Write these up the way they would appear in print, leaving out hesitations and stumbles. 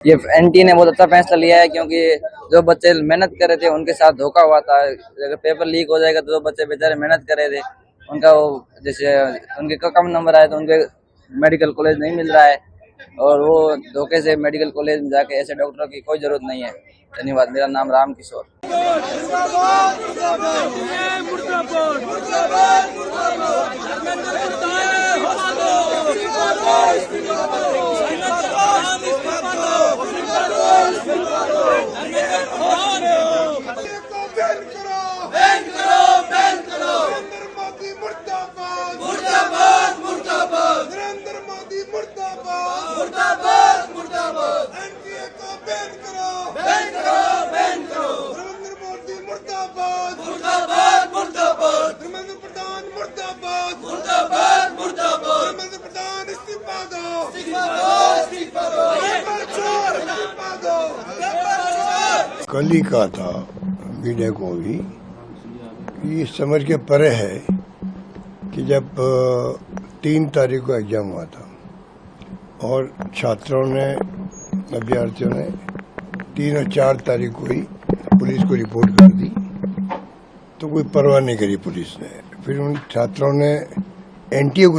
ये एनटी ने बहुत अच्छा फैसला लिया है, क्योंकि जो बच्चे मेहनत कर रहे थे उनके साथ धोखा हुआ था। अगर पेपर लीक हो जाएगा तो जो बच्चे बेचारे मेहनत कर रहे थे उनका वो जैसे उनके कम नंबर आए तो उनके मेडिकल कॉलेज नहीं मिल रहा है, और वो धोखे से मेडिकल कॉलेज में जाके ऐसे डॉक्टरों की कोई जरूरत नहीं है। धन्यवाद। मेरा नाम राम किशोर। कल ही कहा था मीडिया को भी कि समझ के परे है कि जब 3 तारीख को एग्जाम हुआ था और छात्रों ने अभ्यर्थियों ने 3 और 4 तारीख को ही पुलिस को रिपोर्ट कर दी, तो कोई परवाह नहीं करी पुलिस ने। फिर उन छात्रों ने एनटीओ को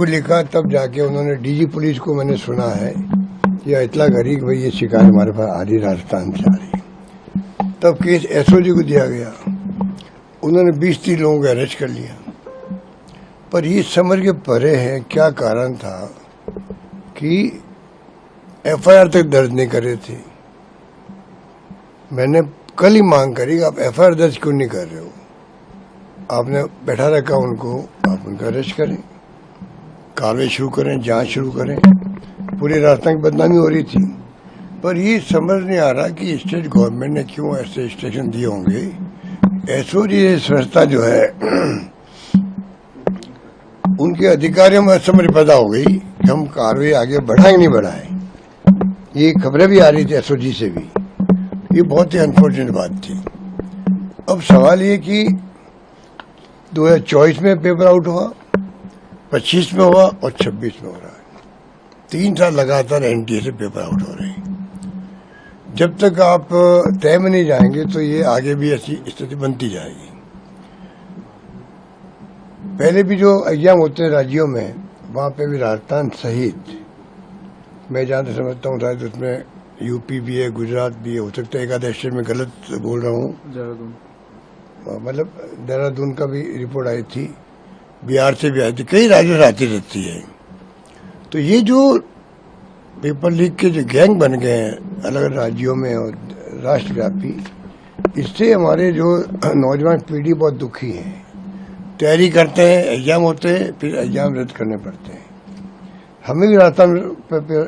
लिखा, तब जाके उन्होंने डीजी पुलिस को, मैंने सुना है या इतला करी कि भाई ये शिकायत हमारे पास आ रही, राजस्थान से आ रही। तब केस एसओजी को दिया गया, उन्होंने 20-30 लोगों को अरेस्ट कर लिया। पर ये समझ के परे है क्या कारण था कि एफआईआर तक दर्ज नहीं करे थे। मैंने कल ही मांग करी कि आप एफआईआर दर्ज क्यों नहीं कर रहे हो, आपने बैठा रखा उनको, आप उनका अरेस्ट करें, कार्रवाई शुरू करें, जांच शुरू करें। पूरे राजस्थान की बदनामी हो रही थी, पर ये समझ नहीं आ रहा कि स्टेट गवर्नमेंट ने क्यों ऐसे इंस्ट्रक्शन दिए होंगे। एसओजी संस्था जो है उनके अधिकारियों में समझ पैदा हो गई कि हम कार्रवाई आगे बढ़ाएं नहीं बढ़ाएं। ये खबरें भी आ रही थी एसओजी से भी। ये बहुत ही अनफॉर्चुनेट बात थी। अब सवाल ये कि 2024 में पेपर आउट हुआ, 25 में हुआ और 26 में हो रहा है। 3 साल लगातार एनटीए से पेपर आउट हो रहे हैं। जब तक आप तय में नहीं जाएंगे तो ये आगे भी ऐसी स्थिति बनती जाएगी। पहले भी जो एग्जाम होते हैं राज्यों में, वहां पे भी राजस्थान सहित मैं जहां तक समझता हूँ शायद उसमें यूपी भी है, गुजरात भी है, हो सकता है एक आधा स्टेट में गलत बोल रहा हूँ, मतलब देहरादून का भी रिपोर्ट आई थी, बिहार से भी आई थी, कई राज्यों से आती रहती है। तो ये जो पेपर लीक के जो गैंग बन गए हैं अलग अलग राज्यों में और राष्ट्रव्यापी, इससे हमारे जो नौजवान पीढ़ी बहुत दुखी है। तैयारी करते हैं, एग्जाम होते हैं, फिर एग्जाम रद्द करने पड़ते हैं। हमें भी राजस्थान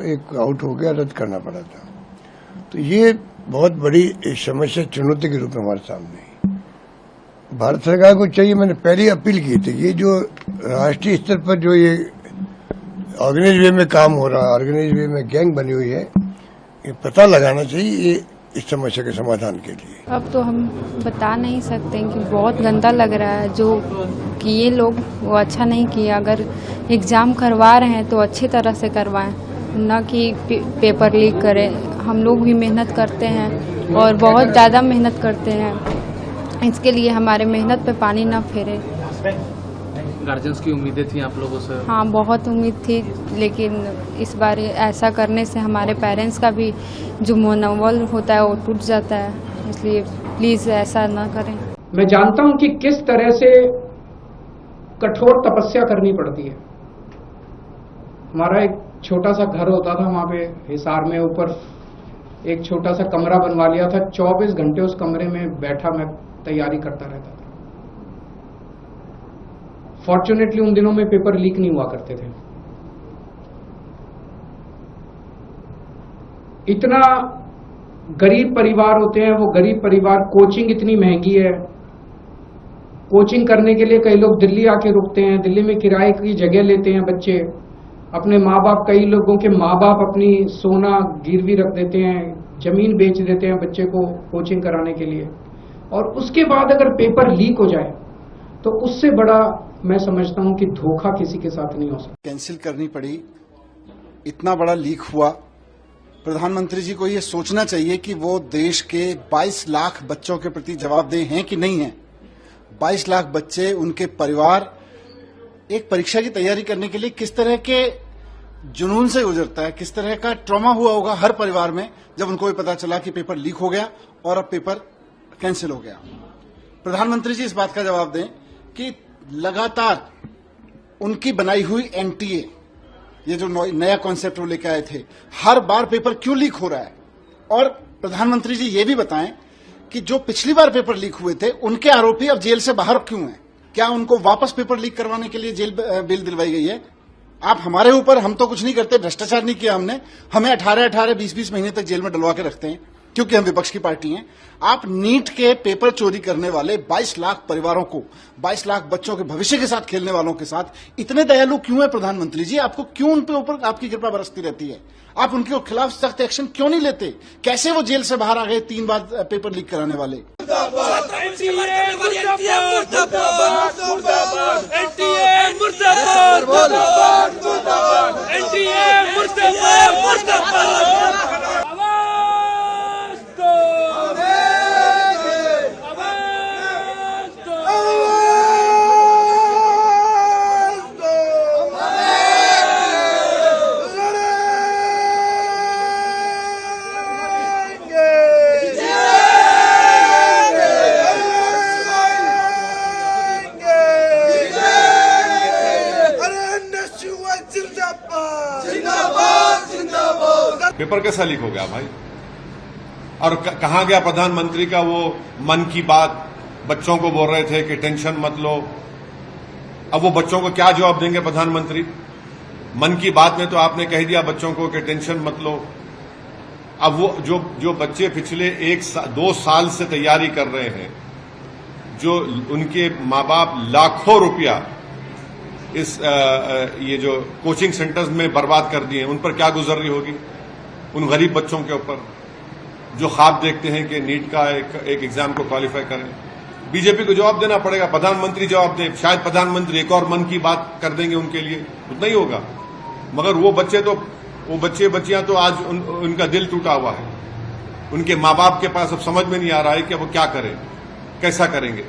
एक आउट हो गया, रद्द करना पड़ा था। तो ये बहुत बड़ी समस्या, चुनौती के रूप में हमारे सामने है। भारत सरकार को चाहिए, मैंने पहले अपील की थी, ये जो राष्ट्रीय स्तर पर जो ये ऑर्गेनाइज वे में काम हो रहा है, ऑर्गेनाइज वे में गैंग बनी हुई है, ये पता लगाना चाहिए ये इस समस्या के समाधान के लिए। अब तो हम बता नहीं सकते कि बहुत गंदा लग रहा है जो किए लोग, वो अच्छा नहीं किया। अगर एग्ज़ाम करवा रहे हैं तो अच्छी तरह से करवाएं, न कि पेपर लीक करें। हम लोग भी मेहनत करते हैं और बहुत ज़्यादा मेहनत करते हैं, इसके लिए हमारे मेहनत पे पानी न फेरे। गार्जियंस की उम्मीदें थी आप लोगों से? हाँ, बहुत उम्मीद थी, लेकिन इस बार ऐसा करने से हमारे पेरेंट्स का भी जो मनोबल होता है वो टूट जाता है, इसलिए प्लीज़ ऐसा ना करें। मैं जानता हूं कि किस तरह से कठोर तपस्या करनी पड़ती है। हमारा एक छोटा सा घर होता था वहां पे हिसार में, ऊपर एक छोटा सा कमरा बनवा लिया था। 24 घंटे उस कमरे में बैठा मैं तैयारी करता रहता था। फॉर्चुनेटली उन दिनों में पेपर लीक नहीं हुआ करते थे। इतना गरीब परिवार होते हैं, वो गरीब परिवार, कोचिंग इतनी महंगी है, कोचिंग करने के लिए कई लोग दिल्ली आके रुकते हैं, दिल्ली में किराए की जगह लेते हैं बच्चे, अपने माँ बाप, कई लोगों के माँ बाप अपनी सोना गिरवी रख देते हैं, जमीन बेच देते हैं बच्चे को कोचिंग कराने के लिए, और उसके बाद अगर पेपर लीक हो जाए तो उससे बड़ा मैं समझता हूं कि धोखा किसी के साथ नहीं हो सकता। कैंसिल करनी पड़ी, इतना बड़ा लीक हुआ प्रधानमंत्री जी को ये सोचना चाहिए कि वो देश के 22 लाख बच्चों के प्रति जवाबदेह हैं कि नहीं हैं। 22 लाख बच्चे, उनके परिवार एक परीक्षा की तैयारी करने के लिए किस तरह के जुनून से गुजरता है, किस तरह का ट्रॉमा हुआ होगा हर परिवार में जब उनको भी पता चला कि पेपर लीक हो गया और अब पेपर कैंसिल हो गया। प्रधानमंत्री जी इस बात का जवाब दें कि लगातार उनकी बनाई हुई एनटीए, ये जो नया कॉन्सेप्ट वो लेकर आए थे, हर बार पेपर क्यों लीक हो रहा है। और प्रधानमंत्री जी ये भी बताएं कि जो पिछली बार पेपर लीक हुए थे उनके आरोपी अब जेल से बाहर क्यों हैं, क्या उनको वापस पेपर लीक करवाने के लिए जेल बेल दिलवाई गई है। आप हमारे ऊपर, हम तो कुछ नहीं करते, भ्रष्टाचार नहीं किया हमने, हमें 18-18, 20-20 महीने तक जेल में डलवा के रखते हैं क्योंकि हम विपक्ष की पार्टी हैं। आप नीट के पेपर चोरी करने वाले 22 लाख परिवारों को, 22 लाख बच्चों के भविष्य के साथ खेलने वालों के साथ इतने दयालु क्यों है प्रधानमंत्री जी? आपको क्यों उन पे ऊपर आपकी कृपा बरसती रहती है? आप उनके खिलाफ सख्त एक्शन क्यों नहीं लेते? कैसे वो जेल से बाहर आ गए 3 बार पेपर लीक कराने वाले? पेपर कैसा लीक हो गया भाई? और कहां गया प्रधानमंत्री का वो मन की बात? बच्चों को बोल रहे थे कि टेंशन मत लो। अब वो बच्चों को क्या जवाब देंगे प्रधानमंत्री? मन की बात में तो आपने कह दिया बच्चों को कि टेंशन मत लो। अब वो जो बच्चे पिछले 2 साल से तैयारी कर रहे हैं, जो उनके माँ बाप लाखों रुपया इस ये जो कोचिंग सेंटर्स में बर्बाद कर दिए, उन पर क्या गुजर रही होगी? उन गरीब बच्चों के ऊपर जो ख्वाब देखते हैं कि नीट का एक एग्जाम को क्वालिफाई करें। बीजेपी को जवाब देना पड़ेगा, प्रधानमंत्री जवाब दे। शायद प्रधानमंत्री एक और मन की बात कर देंगे उनके लिए, उतना ही होगा। मगर वो बच्चे बच्चियां तो आज उनका दिल टूटा हुआ है। उनके माँ बाप के पास अब समझ में नहीं आ रहा है कि अब वो क्या करें, कैसा करेंगे।